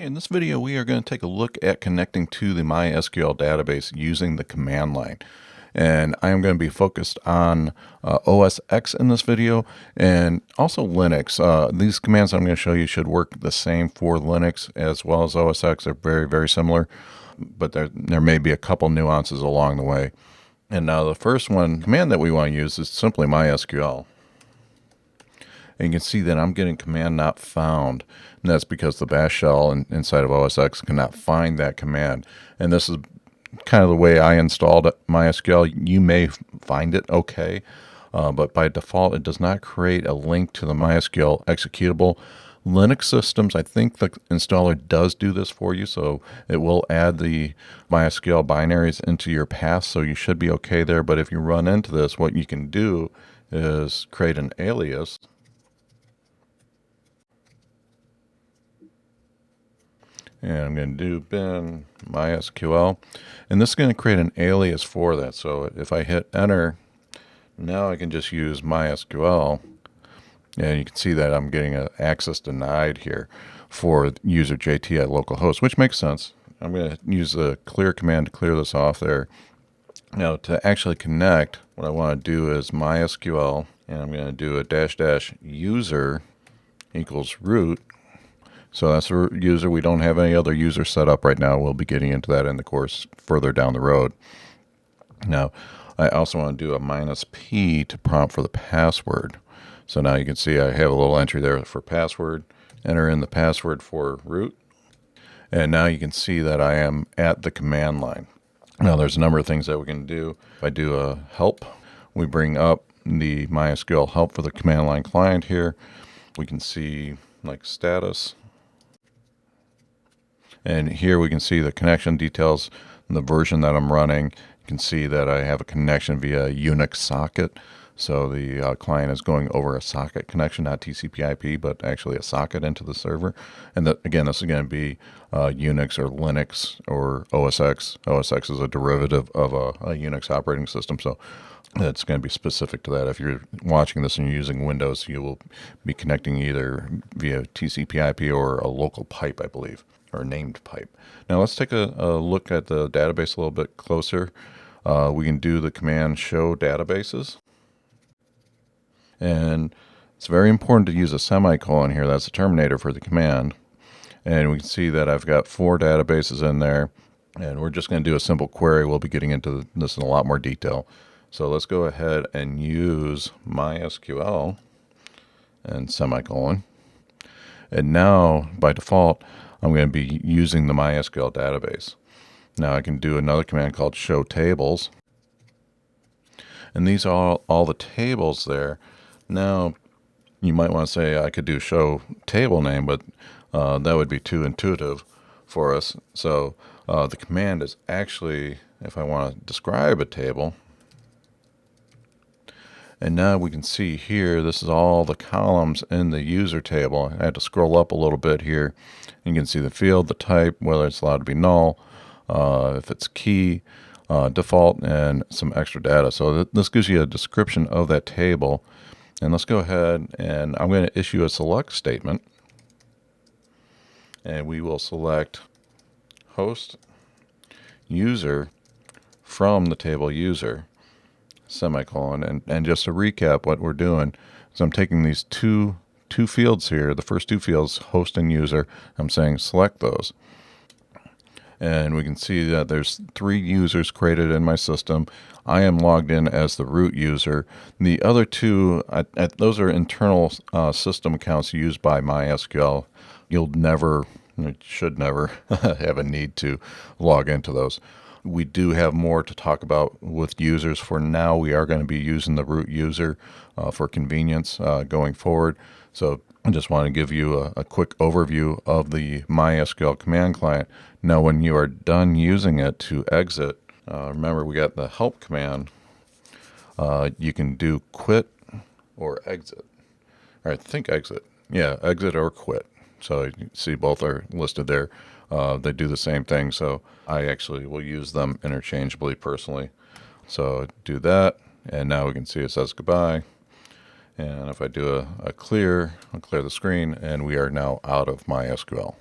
In this video, we are going to take a look at connecting to the MySQL database using the command line. And I am going to be focused on OS X in this video and also Linux. These commands I'm going to show you should work the same for Linux as well as OS X. They're very, very similar, but there may be a couple nuances along the way. And now the first command that we want to use is simply MySQL. And you can see that I'm getting command not found. And that's because the bash shell inside of OS X cannot find that command. And this is kind of the way I installed MySQL. You may find it okay, but by default, it does not create a link to the MySQL executable. Linux systems, I think the installer does do this for you, so it will add the MySQL binaries into your path, so you should be okay there. But if you run into this, what you can do is create an alias. And I'm going to do bin MySQL, and this is going to create an alias for that. So if I hit enter, now I can just use MySQL, and you can see that I'm getting an access denied here for user JT at localhost, which makes sense. I'm going to use the clear command to clear this off there. Now to actually connect, what I want to do is MySQL, and I'm going to do a --user equals root. So that's a user. We don't have any other user set up right now. We'll be getting into that in the course further down the road. Now, I also want to do a -p to prompt for the password. So now you can see I have a little entry there for password. Enter in the password for root. And now you can see that I am at the command line. Now there's a number of things that we can do. If I do a help, we bring up the MySQL help for the command line client here. We can see like status. And here we can see the connection details and the version that I'm running. You can see that I have a connection via Unix socket. So the client is going over a socket connection, not TCP/IP, but actually a socket into the server. And again, this is going to be Unix or Linux or OS X. OS X is a derivative of a Unix operating system. So it's going to be specific to that. If you're watching this and you're using Windows, you will be connecting either via TCP/IP or a local pipe, I believe, or named pipe. Now let's take a look at the database a little bit closer. We can do the command show databases. And it's very important to use a semicolon here. That's a terminator for the command. And we can see that I've got 4 databases in there. And we're just going to do a simple query. We'll be getting into this in a lot more detail. So let's go ahead and use MySQL and semicolon. And now, by default, I'm going to be using the MySQL database. Now I can do another command called show tables. And these are all the tables there. Now, you might want to say I could do show table name, but that would be too intuitive for us. So the command is actually, if I want to describe a table, and now we can see here, this is all the columns in the user table. I had to scroll up a little bit here. You can see the field, the type, whether it's allowed to be null, if it's key, default, and some extra data. So this gives you a description of that table. And let's go ahead and I'm going to issue a select statement. And we will select host user from the table user, semicolon. And just to recap what we're doing is I'm taking these two fields here, the first 2 fields, host and user. I'm saying select those. And we can see that there's 3 users created in my system. I am logged in as the root user. The other 2, those are internal system accounts used by MySQL. You'll never, should never have a need to log into those. We do have more to talk about with users. For now, we are going to be using the root user for convenience going forward. So I just want to give you a quick overview of the MySQL command client. Now, when you are done using it to exit, remember we got the help command. You can do quit or exit. Or I think exit. Yeah, exit or quit. So you see both are listed there. They do the same thing. So I actually will use them interchangeably personally. So do that. And now we can see it says goodbye. And if I do a clear, I'll clear the screen, and we are now out of MySQL.